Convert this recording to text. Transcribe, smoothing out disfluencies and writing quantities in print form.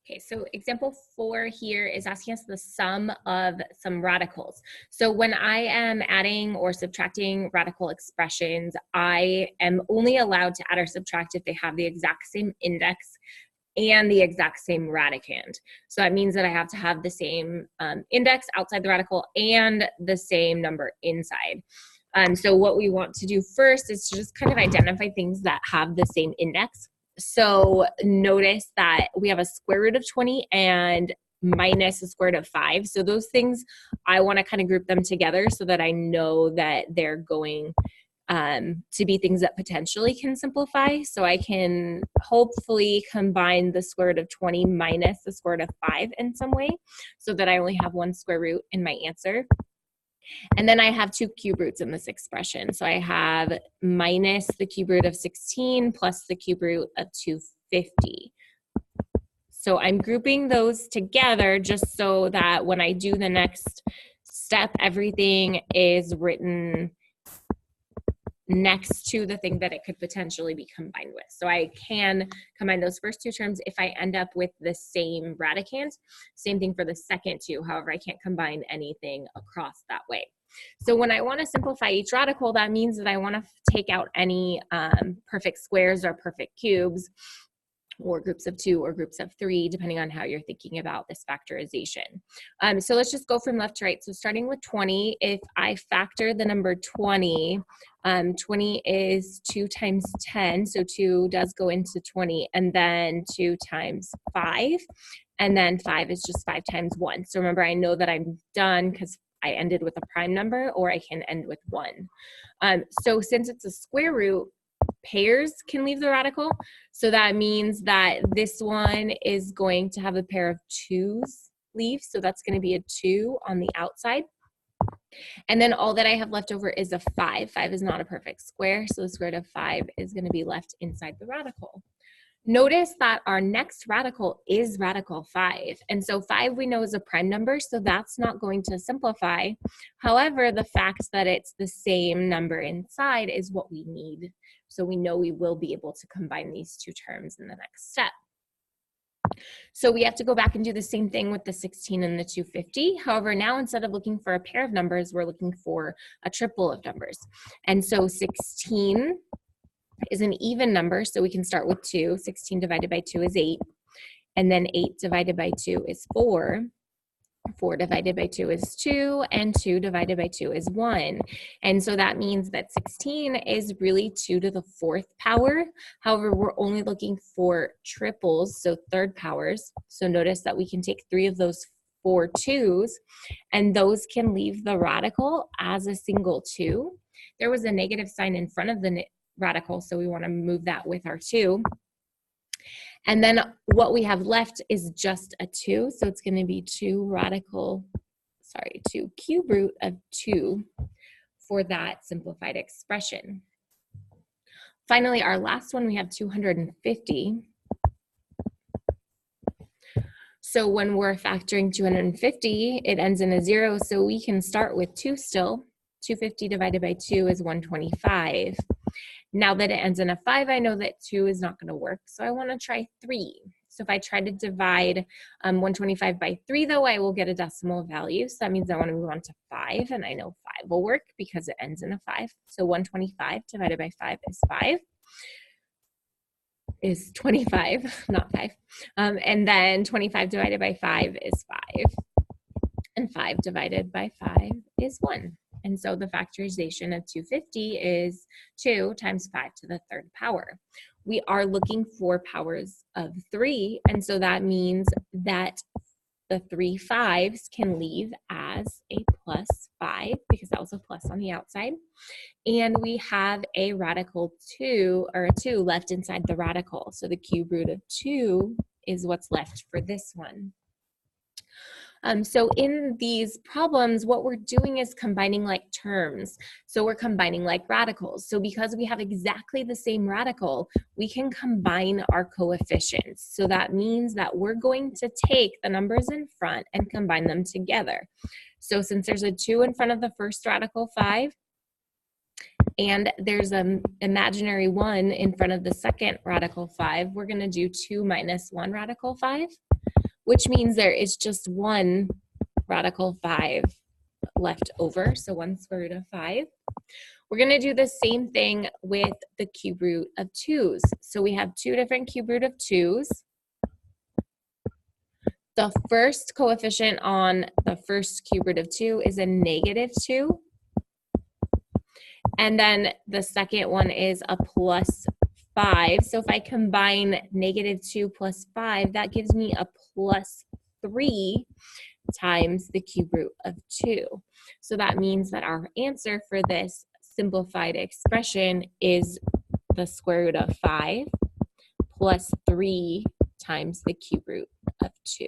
Okay, so example 4 here is asking us the sum of some radicals. So when I am adding or subtracting radical expressions, I am only allowed to add or subtract if they have the exact same index and the exact same radicand. So that means that I have to have the same index outside the radical and the same number inside. So what we want to do first is to just kind of identify things that have the same index. So notice that we have a square root of 20 and minus the square root of 5. So those things, I want to kind of group them together so that I know that they're going to be things that potentially can simplify. So I can hopefully combine the square root of 20 minus the square root of 5 in some way so that I only have one square root in my answer. And then I have two cube roots in this expression. So I have minus the cube root of 16 plus the cube root of 250. So I'm grouping those together just so that when I do the next step, everything is written next to the thing that it could potentially be combined with. So I can combine those first two terms if I end up with the same radicand. Same thing for the second two. However, I can't combine anything across that way. So when I want to simplify each radical, that means that I want to take out any perfect squares or perfect cubes, or groups of 2 or groups of 3, depending on how you're thinking about this factorization. So let's just go from left to right. So starting with 20, if I factor the number 20, 20 is 2 times 10, so 2 does go into 20, and then 2 times 5, and then 5 is just 5 times 1. So remember, I know that I'm done because I ended with a prime number, or I can end with 1. So since it's a square root, pairs can leave the radical. So that means that this one is going to have a pair of 2's leave. So that's going to be a 2 on the outside. And then all that I have left over is a 5. 5 is not a perfect square. So the square root of 5 is going to be left inside the radical. Notice that our next radical is radical 5. And so 5 we know is a prime number, so that's not going to simplify. However, the fact that it's the same number inside is what we need. So we know we will be able to combine these two terms in the next step. So we have to go back and do the same thing with the 16 and the 250. However, now instead of looking for a pair of numbers, we're looking for a triple of numbers. And so 16 is an even number, so we can start with 2. 16 divided by 2 is 8. And then 8 divided by 2 is 4. 4 divided by 2 is 2, and 2 divided by 2 is 1. And so that means that 16 is really 2 to the 4th power. However, we're only looking for triples, so third powers. So notice that we can take 3 of those 4 2's, and those can leave the radical as a single 2. There was a negative sign in front of the radical, so we want to move that with our 2. And then what we have left is just a 2, so it's going to be 2 cube root of 2 for that simplified expression. Finally, our last one, we have 250. So when we're factoring 250, it ends in a 0, so we can start with 2 still. 250 divided by 2 is 125. Now that it ends in a 5, I know that 2 is not going to work, so I want to try 3. So if I try to divide 125 by 3, though, I will get a decimal value. So that means I want to move on to 5, and I know 5 will work because it ends in a 5. So 125 divided by 5 is 5. Is 25, not 5. And then 25 divided by 5 is 5. And 5 divided by 5 is 1. And so the factorization of 250 is 2 times 5 to the 3rd power. We are looking for powers of 3, and so that means that the 3 5's can leave as a plus 5 because that was a plus on the outside. And we have a radical 2, or a 2 left inside the radical. So the cube root of 2 is what's left for this one. So in these problems, what we're doing is combining like terms. So we're combining like radicals. So because we have exactly the same radical, we can combine our coefficients. So that means that we're going to take the numbers in front and combine them together. So since there's a 2 in front of the first radical 5, and there's an imaginary 1 in front of the second radical 5, we're going to do 2 minus 1 radical 5. which means there is just one radical 5 left over, so 1 square root of 5. We're going to do the same thing with the cube root of 2's. So we have 2 different cube root of 2's. The first coefficient on the first cube root of 2 is a -2. And then the second one is a +5. So if I combine -2 plus 5, that gives me a +3 times the cube root of 2. So that means that our answer for this simplified expression is the square root of 5 plus 3 times the cube root of 2.